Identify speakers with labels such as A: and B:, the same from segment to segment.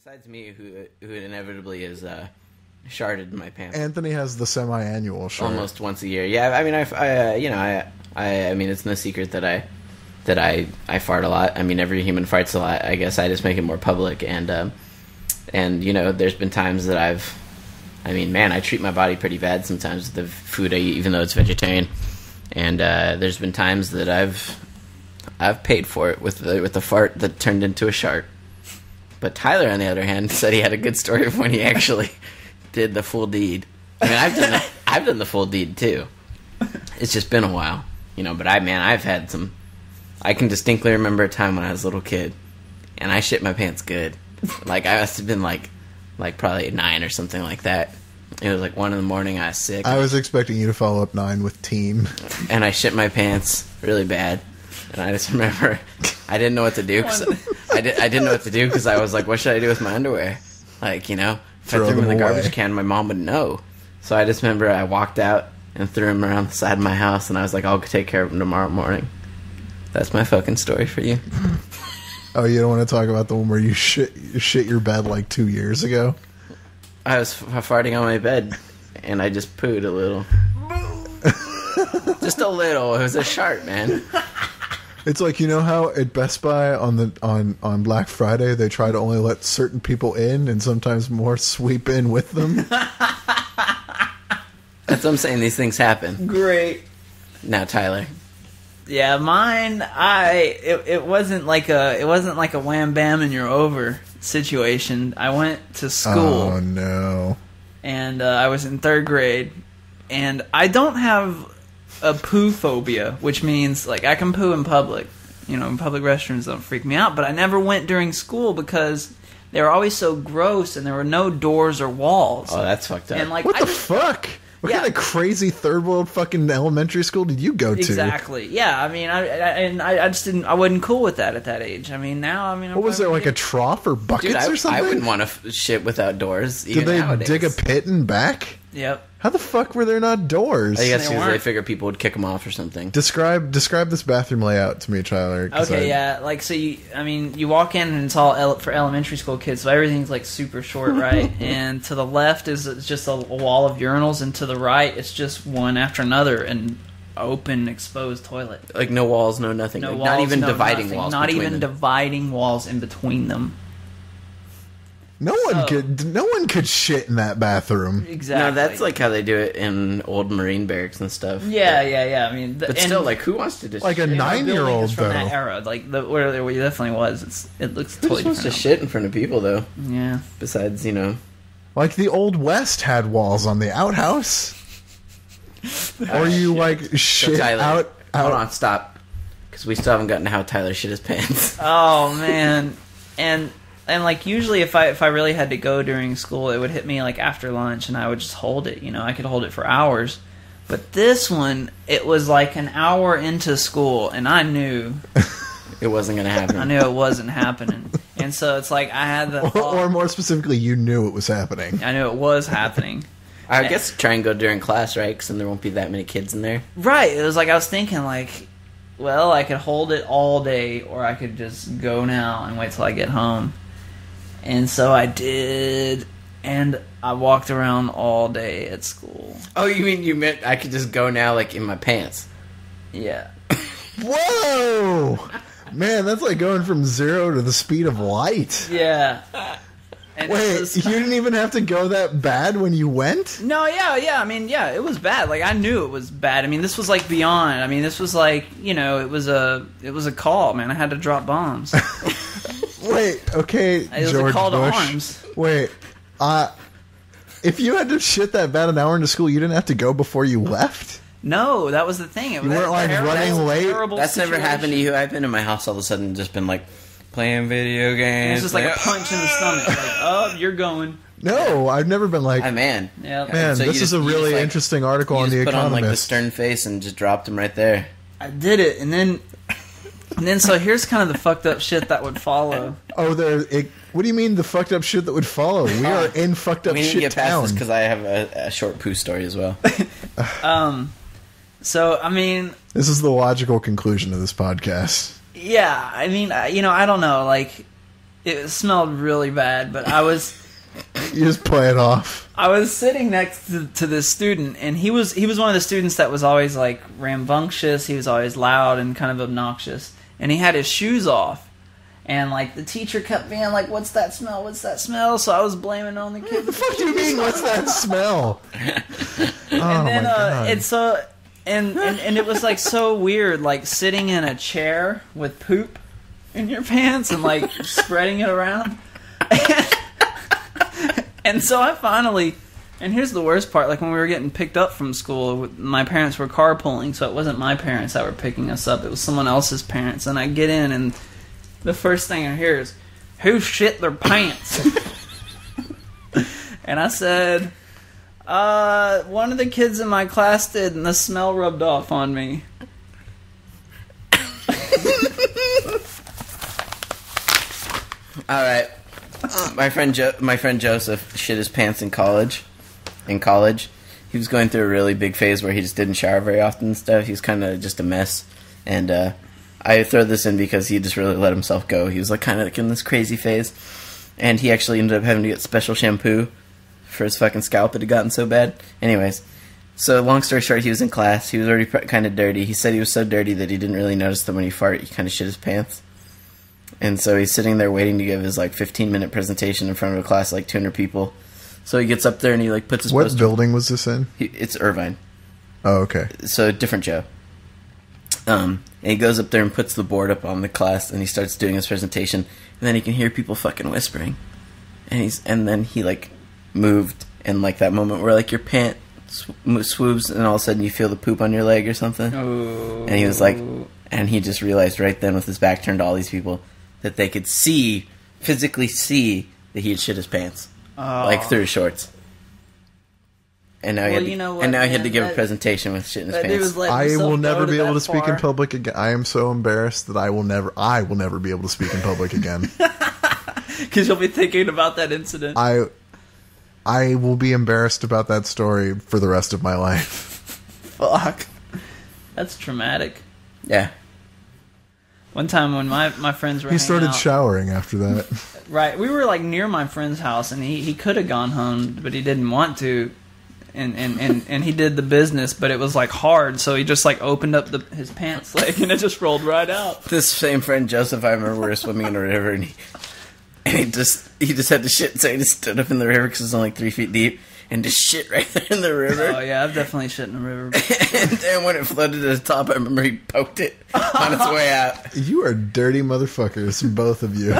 A: Besides me, who inevitably is sharded in my pants.
B: Anthony has the semi-annual shard.
A: Almost once a year. Yeah, I mean, I mean, it's no secret that I fart a lot. I mean, every human farts a lot. I guess I just make it more public, and you know, there's been times that I treat my body pretty bad sometimes with the food I eat, even though it's vegetarian. And there's been times that I've paid for it with the fart that turned into a shart. But Tyler, on the other hand, said he had a good story of when he actually did the full deed. I mean, I've done the full deed too. It's just been a while, you know. But I've had some. I can distinctly remember a time when I was a little kid, and I shit my pants good. Like I must have been like probably 9 or something like that. It was like 1 in the morning. I was sick.
B: I was expecting you to follow up 9 with teen.
A: And I shit my pants really bad. And I just remember I didn't know what to do. I didn't know what to do because I was like, what should I do with my underwear? Like, you know, if I threw them in the garbage can, my mom would know. So I just remember I walked out and threw them around the side of my house, and I was like, I'll take care of them tomorrow morning. That's my fucking story for you.
B: Oh, you don't want to talk about the one where you shit your bed like 2 years ago?
A: I was farting on my bed, and I just pooed a little. Just a little. It was a shart, man.
B: It's like, you know how at Best Buy on Black Friday they try to only let certain people in, and sometimes more sweep in with them.
A: That's what I'm saying. These things happen.
C: Great.
A: Now, Tyler.
C: Yeah, mine. It wasn't like a wham bam and you're over situation. I went to school.
B: Oh no.
C: And I was in 3rd grade, and I don't have a poo phobia, which means like I can poo in public. You know, in public restrooms don't freak me out, but I never went during school because they were always so gross and there were no doors or walls.
A: Oh, that's fucked up.
C: And like,
B: what the fuck? What kind of crazy third world fucking elementary school did you go to?
C: Exactly. Yeah, I mean, I just didn't. I wasn't cool with that at that age. I mean, now, I mean,
B: what was there, like a trough or buckets or something?
A: I wouldn't want to shit without doors.
B: Did they
A: nowadays.
B: dig a pit and back?
C: Yep.
B: How the fuck were there not doors?
A: I guess because they figure people would kick them off or something.
B: Describe this bathroom layout to me, Tyler.
C: Okay, yeah, like so. You walk in and it's all for elementary school kids, so everything's like super short, right? And to the left is just a wall of urinals, and to the right it's just one after another, and open exposed toilet.
A: Like no walls, no nothing.
C: No
A: like,
C: walls,
A: not even
C: no
A: dividing
C: nothing.
A: walls.
C: Not even
A: them.
C: dividing walls in between them.
B: No one could shit in that bathroom.
C: Exactly.
A: No, that's like how they do it in old Marine barracks and stuff.
C: Yeah. I mean,
A: but still, like, who wants to just
B: like
A: shit?
B: a 9-year-old
C: from
B: though?
C: that era, like where there definitely was. It looks totally
A: Who wants to
C: different.
A: shit in front of people though?
C: Yeah.
A: Besides, you know,
B: like the Old West had walls on the outhouse. Or you like shit
A: Tyler,
B: out.
A: Hold on, stop, because we still haven't gotten to how Tyler shit his pants.
C: Oh man, and like usually if I really had to go during school, it would hit me like after lunch, and I would just hold it. You know, I could hold it for hours. But this one, it was like an hour into school, and I knew
A: it wasn't going to happen.
C: I knew it wasn't happening, and so it's like I had the thought,
B: or more specifically, you knew it was happening.
C: I knew it was happening.
A: I guess try and go during class, right? Because then there won't be that many kids in there.
C: Right. It was like I was thinking, like, well, I could hold it all day, or I could just go now and wait till I get home. And so I did, and I walked around all day at school.
A: Oh, you meant I could just go now, like, in my pants?
C: Yeah.
B: Whoa! Man, that's like going from 0 to the speed of light.
C: Yeah. And
B: wait, you didn't even have to go that bad when you went?
C: No, yeah. I mean, yeah, it was bad. Like, I knew it was bad. I mean, this was like beyond. I mean, this was like, you know, it was a call, man. I had to drop bombs.
B: Wait, okay,
C: it was
B: George
C: a call
B: Bush.
C: to arms.
B: Wait, if you had to shit that bad an hour into school, you didn't have to go before you left?
C: No, that was the thing.
B: You weren't like running late?
A: That's never happened to you. I've been in my house all of a sudden and just been like, playing video games.
C: It's just like a punch in the stomach. Like, oh, you're going.
B: No, I've never been like,
A: man.
C: Yep.
B: Man,
A: so
B: this is a really interesting article on The
A: Economist. Put on like the stern face and just dropped him right there.
C: I did it, and then so here's kind of the fucked up shit that would follow.
B: Oh, what do you mean the fucked up shit that would follow? We are in fucked up
A: we need
B: shit
A: to get past
B: town.
A: this because I have a short poo story as well.
C: So I mean,
B: this is the logical conclusion of this podcast.
C: Yeah, I mean, you know, I don't know, like, It smelled really bad, but I was...
B: You just play it off.
C: I was sitting next to this student, and he was one of the students that was always, like, rambunctious. He was always loud and kind of obnoxious. And he had his shoes off. And, like, the teacher kept being like, what's that smell? What's that smell? So I was blaming on the kid.
B: What the fuck do you mean, what's that smell?
C: And then,
B: my God.
C: it's so... And it was, like, so weird, like, sitting in a chair with poop in your pants and, like, spreading it around. And so I finally, and here's the worst part, like when we were getting picked up from school, my parents were carpooling, so it wasn't my parents that were picking us up, it was someone else's parents, and I get in, and the first thing I hear is, who shit their pants? And I said, one of the kids in my class did, and the smell rubbed off on me.
A: All right. My friend Joseph shit his pants in college. He was going through a really big phase where he just didn't shower very often and stuff. He was kind of just a mess. And I throw this in because he just really let himself go. He was like kind of like in this crazy phase. And he actually ended up having to get special shampoo for his fucking scalp. It had gotten so bad. Anyways, so long story short, he was in class. He was already kind of dirty. He said he was so dirty that he didn't really notice that when he farted, he kind of shit his pants. And so he's sitting there waiting to give his, like, 15-minute presentation in front of a class of, like, 200 people. So he gets up there and he, like, puts his
B: What
A: poster...
B: building was this in?
A: It's Irvine.
B: Oh, okay.
A: So, different Joe. And he goes up there and puts the board up on the class and he starts doing his presentation. And then he can hear people fucking whispering. And then he, like, moved. And, like, that moment where, like, your pant swoops and all of a sudden you feel the poop on your leg or something.
C: Oh.
A: And he was like... And he just realized right then with his back turned to all these people... that they could physically see that he had shit his pants, like through his shorts. And now he had to give a presentation with shit in his pants.
B: I will never be able to speak in public again. I am so embarrassed that I will never be able to speak in public again.
C: Because you'll be thinking about that incident.
B: I will be embarrassed about that story for the rest of my life.
C: Fuck. That's traumatic.
A: Yeah.
C: One time when my friends were
B: He started
C: out,
B: showering after that.
C: Right, we were like near my friend's house, and he could have gone home, but he didn't want to, and he did the business, but it was like hard, so he just like opened up his pants leg, and it just rolled right out.
A: This same friend Joseph, I remember we were swimming in a river, and he just had to shit, so he just stood up in the river because it's only like 3 feet deep. And just shit right there in the river.
C: Oh, yeah, I've definitely shit in the river.
A: And then when it floated to the top, I remember he poked it on its way out.
B: You are dirty motherfuckers, both of you.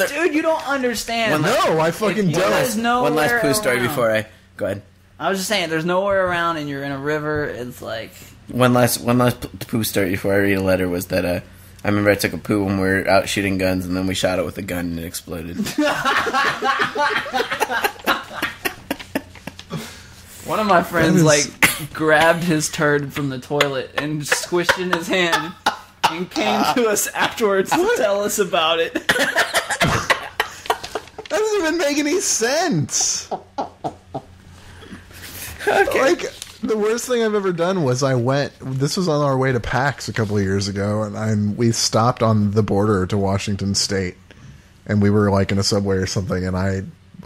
C: Dude, you don't understand.
B: No, I fucking don't.
A: One last poo story before I... Go ahead.
C: I was just saying, there's nowhere around and you're in a river, it's like...
A: One last poo story before I read a letter was that... I remember I took a poo when we were out shooting guns, and then we shot it with a gun, and it exploded.
C: One of my friends, grabbed his turd from the toilet and squished it in his hand and came to us afterwards to tell us about it.
B: That doesn't even make any sense.
A: Okay.
B: Like, the worst thing I've ever done was this was on our way to PAX a couple of years ago, and we stopped on the border to Washington State, and we were like in a subway or something, and I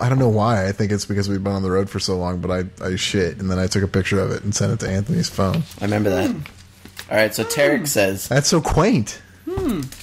B: don't know why. I think it's because we've been on the road for so long, but I shit, and then I took a picture of it and sent it to Anthony's phone.
A: I remember that. All right, so Tarek says...
B: That's so quaint.